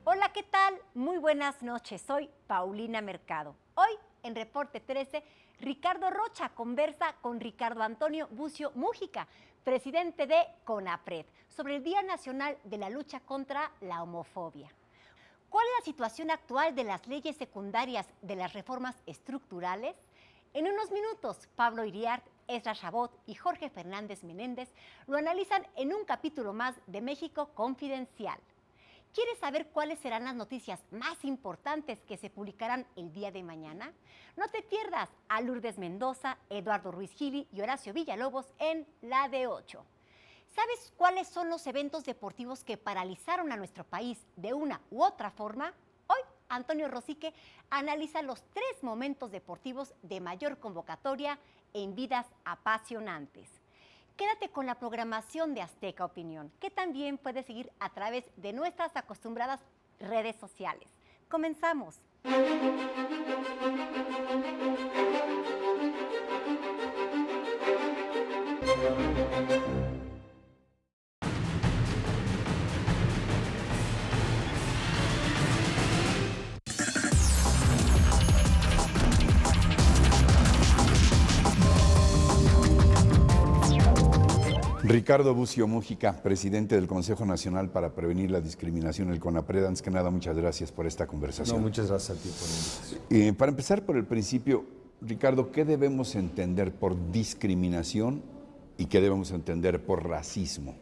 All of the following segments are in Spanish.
Hola, ¿qué tal? Muy buenas noches. Soy Paulina Mercado. Hoy, en Reporte 13, Ricardo Rocha conversa con Ricardo Antonio Bucio Mújica, presidente de CONAPRED, sobre el Día Nacional de la Lucha contra la Homofobia. ¿Cuál es la situación actual de las leyes secundarias de las reformas estructurales? En unos minutos, Pablo Iriart, Ezra Chabot y Jorge Fernández Menéndez lo analizan en un capítulo más de México Confidencial. ¿Quieres saber cuáles serán las noticias más importantes que se publicarán el día de mañana? No te pierdas a Lourdes Mendoza, Eduardo Ruiz Gili y Horacio Villalobos en La de 8. ¿Sabes cuáles son los eventos deportivos que paralizaron a nuestro país de una u otra forma? Hoy, Antonio Rosique analiza los 3 momentos deportivos de mayor convocatoria en vidas apasionantes. Quédate con la programación de Azteca Opinión, que también puedes seguir a través de nuestras acostumbradas redes sociales. ¡Comenzamos! Ricardo Bucio Mújica, presidente del Consejo Nacional para Prevenir la Discriminación, el CONAPRED. Antes que nada, muchas gracias por esta conversación. No, muchas gracias a ti por la invitación. Para empezar por el principio, Ricardo, ¿qué debemos entender por discriminación y qué debemos entender por racismo?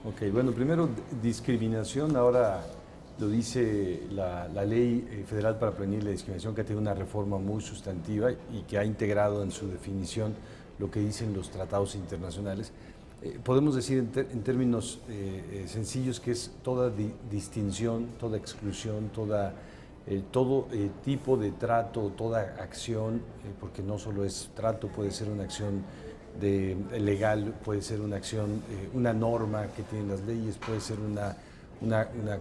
Ok, bueno, primero discriminación, ahora lo dice la Ley Federal para Prevenir la Discriminación, que ha tenido una reforma muy sustantiva y que ha integrado en su definición lo que dicen los tratados internacionales. Podemos decir en términos sencillos que es toda distinción, toda exclusión, todo tipo de trato, toda acción, porque no solo es trato, puede ser una acción legal, puede ser una acción, una norma que tienen las leyes, puede ser una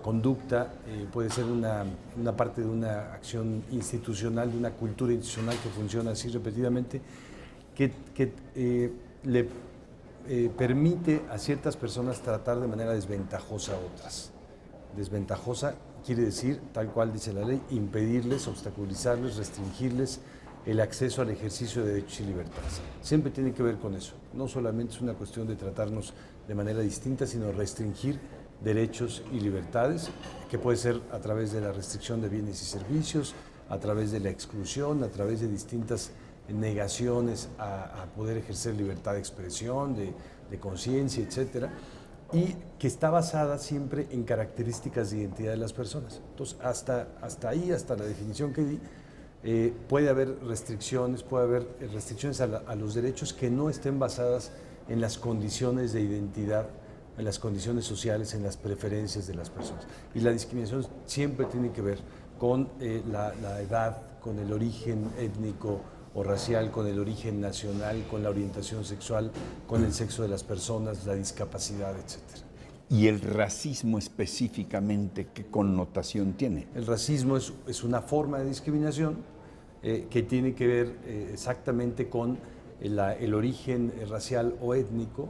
conducta, puede ser una parte de una acción institucional, de una cultura institucional que funciona así repetidamente, que le permite a ciertas personas tratar de manera desventajosa a otras. Desventajosa quiere decir, tal cual dice la ley, impedirles, obstaculizarles, restringirles el acceso al ejercicio de derechos y libertades. Siempre tiene que ver con eso. No solamente es una cuestión de tratarnos de manera distinta, sino restringir derechos y libertades, que puede ser a través de la restricción de bienes y servicios, a través de la exclusión, a través de distintas negaciones a poder ejercer libertad de expresión, de conciencia, etcétera, y que está basada siempre en características de identidad de las personas. Entonces, hasta ahí, hasta la definición que di, puede haber restricciones a los derechos que no estén basadas en las condiciones de identidad, en las condiciones sociales, en las preferencias de las personas. Y la discriminación siempre tiene que ver con la edad, con el origen étnico o racial, con el origen nacional, con la orientación sexual, con el sexo de las personas, la discapacidad, etc. ¿Y el racismo específicamente qué connotación tiene? El racismo es una forma de discriminación que tiene que ver exactamente con el origen racial o étnico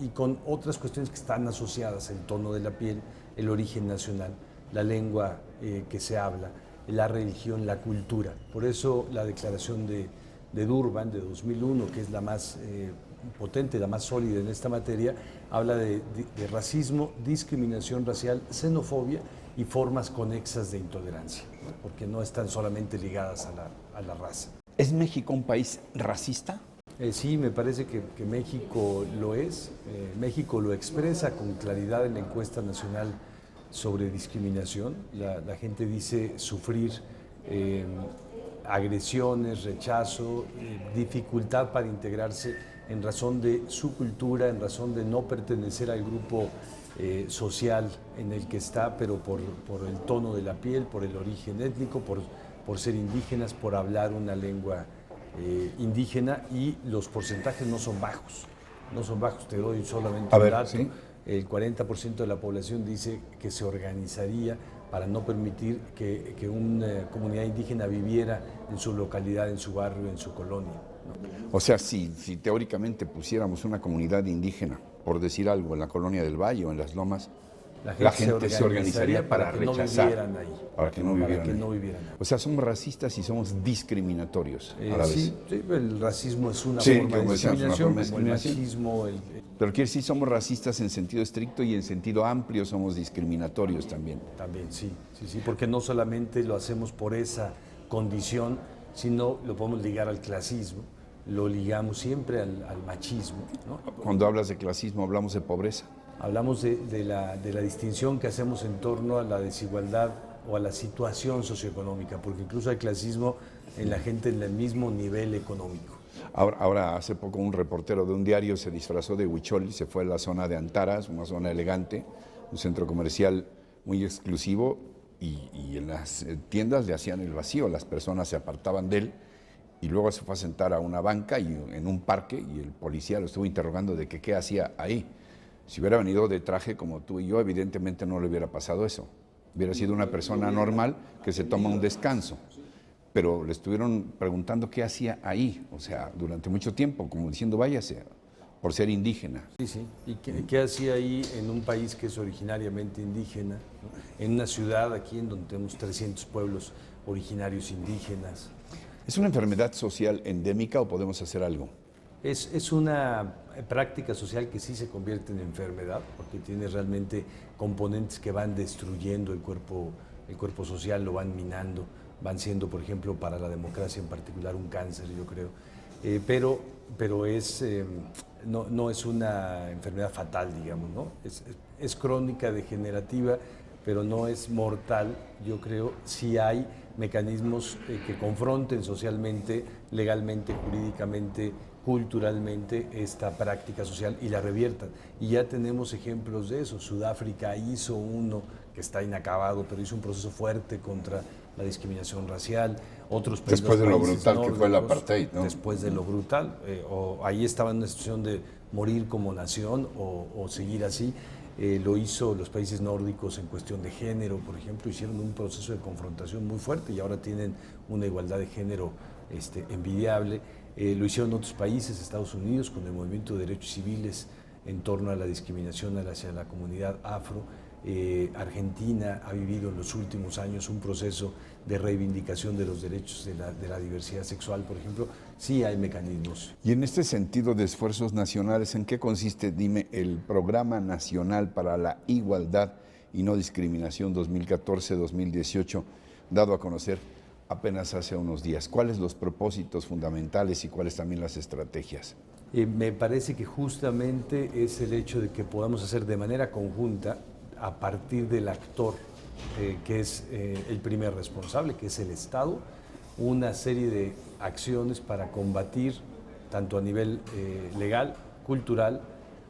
y con otras cuestiones que están asociadas, el tono de la piel, el origen nacional, la lengua que se habla, la religión, la cultura. Por eso la declaración de Durban de 2001, que es la más potente, la más sólida en esta materia, habla de racismo, discriminación racial, xenofobia y formas conexas de intolerancia, ¿no? Porque no están solamente ligadas a la raza. ¿Es México un país racista? Sí, me parece que México lo es. México lo expresa con claridad en la encuesta nacional sobre discriminación. La gente dice sufrir agresiones, rechazo, dificultad para integrarse en razón de su cultura, en razón de no pertenecer al grupo social en el que está, pero por el tono de la piel, por el origen étnico, por ser indígenas, por hablar una lengua indígena, y los porcentajes no son bajos. No son bajos, te doy solamente un dato. ¿Sí? El 40% de la población dice que se organizaría para no permitir que una comunidad indígena viviera en su localidad, en su barrio, en su colonia, ¿no? O sea, si teóricamente pusiéramos una comunidad indígena, por decir algo, en la colonia del Valle o en las Lomas, la gente se organizaría para que no rechazar, vivieran ahí. para que no vivieran ahí. no vivieran ahí. O sea, somos racistas y somos discriminatorios a la vez. Sí, el racismo es una Sí, forma de como decíamos, una discriminación, forma de como el discriminación. machismo, Pero quiere decir, somos racistas en sentido estricto y en sentido amplio somos discriminatorios también. también, sí, porque no solamente lo hacemos por esa condición, sino lo podemos ligar al clasismo, lo ligamos siempre al machismo, ¿no? Cuando hablas de clasismo, hablamos de pobreza. Hablamos de la distinción que hacemos en torno a la desigualdad o a la situación socioeconómica, porque incluso hay clasismo en la gente en el mismo nivel económico. Ahora, hace poco un reportero de un diario se disfrazó de huichol y se fue a la zona de Antaras, una zona elegante, un centro comercial muy exclusivo, y en las tiendas le hacían el vacío, las personas se apartaban de él, y luego se fue a sentar a una banca y en un parque, y el policía lo estuvo interrogando de que qué hacía ahí. Si hubiera venido de traje como tú y yo, evidentemente no le hubiera pasado eso. Hubiera sido una persona normal que se toma un descanso. Pero le estuvieron preguntando qué hacía ahí, o sea, durante mucho tiempo, como diciendo, váyase, por ser indígena. Sí. ¿Y qué hacía ahí en un país que es originariamente indígena, ¿no? En una ciudad aquí en donde tenemos 300 pueblos originarios indígenas? ¿Es una enfermedad social endémica o podemos hacer algo? Es una práctica social que sí se convierte en enfermedad, porque tiene realmente componentes que van destruyendo el cuerpo social, lo van minando, van siendo, por ejemplo, para la democracia en particular, un cáncer, yo creo. Pero no es una enfermedad fatal, digamos, ¿no? Es crónica, degenerativa, pero no es mortal, yo creo, si hay mecanismos que confronten socialmente, legalmente, jurídicamente, culturalmente esta práctica social y la reviertan. Y ya tenemos ejemplos de eso. Sudáfrica hizo uno que está inacabado, pero hizo un proceso fuerte contra la discriminación racial. Otros países, después de lo brutal que fue el apartheid, ¿no? Después de lo brutal, o ahí estaban en una situación de morir como nación o seguir así. Lo hizo los países nórdicos en cuestión de género, por ejemplo, hicieron un proceso de confrontación muy fuerte y ahora tienen una igualdad de género envidiable. Lo hicieron otros países, Estados Unidos, con el movimiento de derechos civiles en torno a la discriminación hacia la comunidad afro. Argentina ha vivido en los últimos años un proceso de reivindicación de los derechos de la diversidad sexual, por ejemplo. Sí hay mecanismos. Y en este sentido de esfuerzos nacionales, ¿en qué consiste, dime, el Programa Nacional para la Igualdad y No Discriminación 2014-2018, dado a conocer apenas hace unos días? ¿Cuáles los propósitos fundamentales y cuáles también las estrategias? Me parece que justamente es el hecho de que podamos hacer de manera conjunta, a partir del actor que es el primer responsable, que es el Estado, una serie de acciones para combatir, tanto a nivel legal, cultural,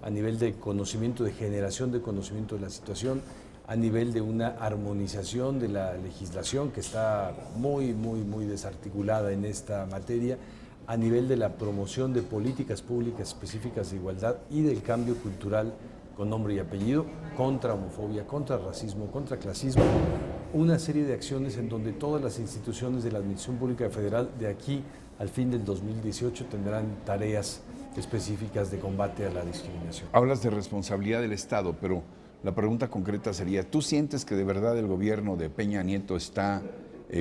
a nivel de conocimiento, de generación de conocimiento de la situación, a nivel de una armonización de la legislación que está muy desarticulada en esta materia, a nivel de la promoción de políticas públicas específicas de igualdad y del cambio cultural con nombre y apellido, contra homofobia, contra racismo, contra clasismo, una serie de acciones en donde todas las instituciones de la Administración Pública Federal de aquí al fin del 2018 tendrán tareas específicas de combate a la discriminación. Hablas de responsabilidad del Estado, pero la pregunta concreta sería, ¿tú sientes que de verdad el gobierno de Peña Nieto está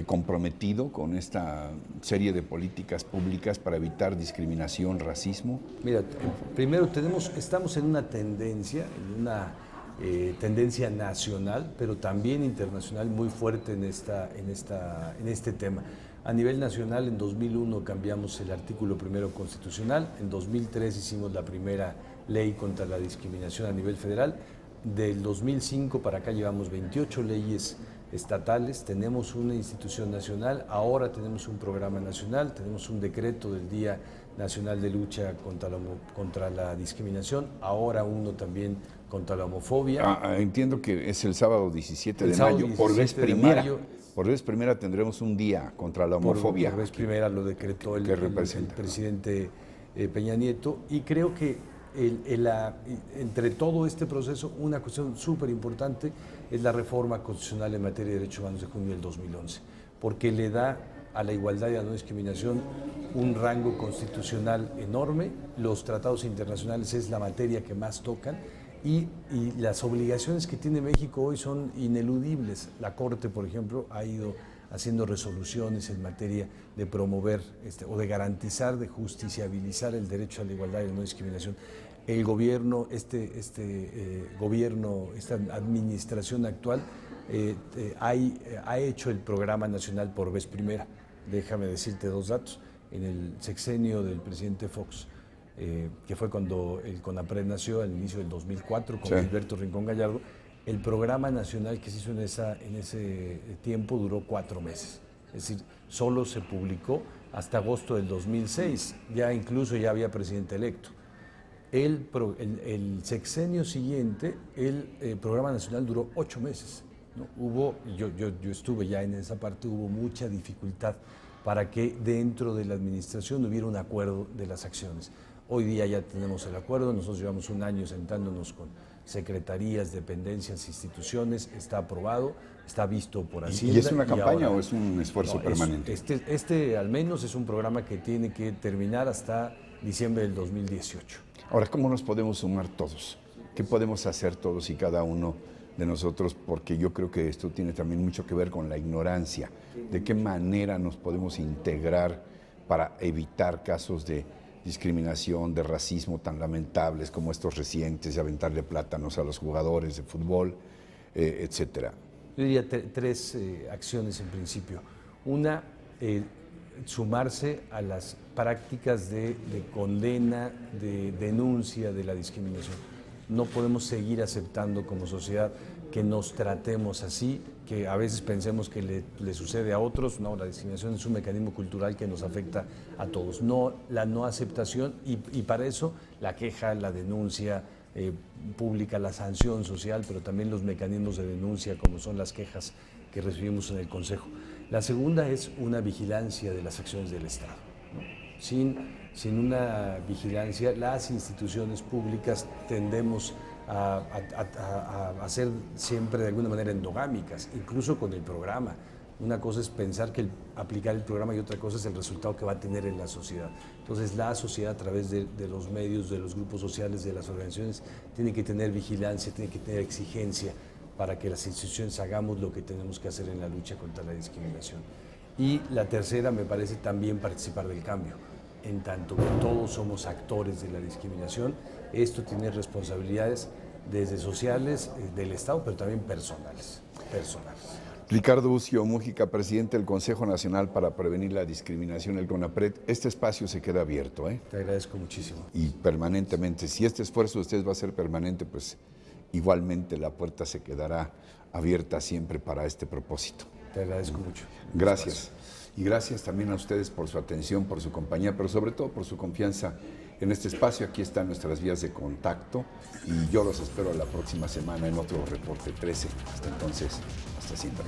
comprometido con esta serie de políticas públicas para evitar discriminación, racismo? Mira, primero estamos en una tendencia, tendencia nacional, pero también internacional muy fuerte en este tema. A nivel nacional, en 2001 cambiamos el artículo primero constitucional, en 2003 hicimos la primera ley contra la discriminación a nivel federal, del 2005 para acá llevamos 28 leyes estatales, tenemos una institución nacional, ahora tenemos un programa nacional, tenemos un decreto del Día Nacional de Lucha contra la Discriminación, ahora uno también contra la homofobia. Entiendo que es el sábado 17 de mayo, por vez primera tendremos un día contra la homofobia. Por vez primera lo decretó el presidente Peña Nieto, y creo que entre todo este proceso, una cuestión súper importante es la reforma constitucional en materia de derechos humanos de junio del 2011, porque le da a la igualdad y a la no discriminación un rango constitucional enorme. Los tratados internacionales es la materia que más tocan, y las obligaciones que tiene México hoy son ineludibles. La Corte, por ejemplo, ha ido haciendo resoluciones en materia de promover o de garantizar, de justiciabilizar el derecho a la igualdad y la no discriminación. El gobierno, esta administración actual ha hecho el Programa Nacional por vez primera. Déjame decirte 2 datos. En el sexenio del presidente Fox, que fue cuando el CONAPRED nació, al inicio del 2004, con Gilberto Rincón Gallardo, el programa nacional que se hizo en ese tiempo duró 4 meses. Es decir, solo se publicó hasta agosto del 2006, incluso ya había presidente electo. El sexenio siguiente, el programa nacional duró 8 meses. ¿No? Yo estuve ya en esa parte, hubo mucha dificultad para que dentro de la administración hubiera un acuerdo de las acciones. Hoy día ya tenemos el acuerdo, nosotros llevamos 1 año sentándonos con secretarías, dependencias, instituciones, está aprobado, está visto por Hacienda. ¿Y es una campaña o es un esfuerzo permanente? Este al menos es un programa que tiene que terminar hasta diciembre del 2018. Ahora, ¿cómo nos podemos sumar todos? ¿Qué podemos hacer todos y cada uno de nosotros? Porque yo creo que esto tiene también mucho que ver con la ignorancia. ¿De qué manera nos podemos integrar para evitar casos de discriminación, de racismo tan lamentables como estos recientes, de aventarle plátanos a los jugadores de fútbol, etcétera? Yo diría 3 acciones en principio. Una, sumarse a las prácticas de condena, de denuncia de la discriminación. No podemos seguir aceptando como sociedad que nos tratemos así, que a veces pensemos que le sucede a otros. No, la discriminación es un mecanismo cultural que nos afecta a todos. No, la no aceptación y para eso la queja, la denuncia pública, la sanción social, pero también los mecanismos de denuncia como son las quejas que recibimos en el Consejo. La segunda es una vigilancia de las acciones del Estado, ¿no? Sin una vigilancia, las instituciones públicas tendemos a ser siempre de alguna manera endogámicas, incluso con el programa. Una cosa es pensar que aplicar el programa y otra cosa es el resultado que va a tener en la sociedad. Entonces la sociedad a través de los medios, de los grupos sociales, de las organizaciones, tiene que tener vigilancia, tiene que tener exigencia para que las instituciones hagamos lo que tenemos que hacer en la lucha contra la discriminación. Y la tercera me parece también participar del cambio. En tanto que todos somos actores de la discriminación, esto tiene responsabilidades desde sociales, del Estado, pero también personales. Ricardo Bucio Múgica, presidente del Consejo Nacional para Prevenir la Discriminación, el CONAPRED. Este espacio se queda abierto, ¿eh? Te agradezco muchísimo. Y permanentemente. Si este esfuerzo de ustedes va a ser permanente, pues igualmente la puerta se quedará abierta siempre para este propósito. Te agradezco mucho. Gracias. Y gracias también a ustedes por su atención, por su compañía, pero sobre todo por su confianza en este espacio. Aquí están nuestras vías de contacto y yo los espero la próxima semana en otro Reporte 13. Hasta entonces, hasta siempre.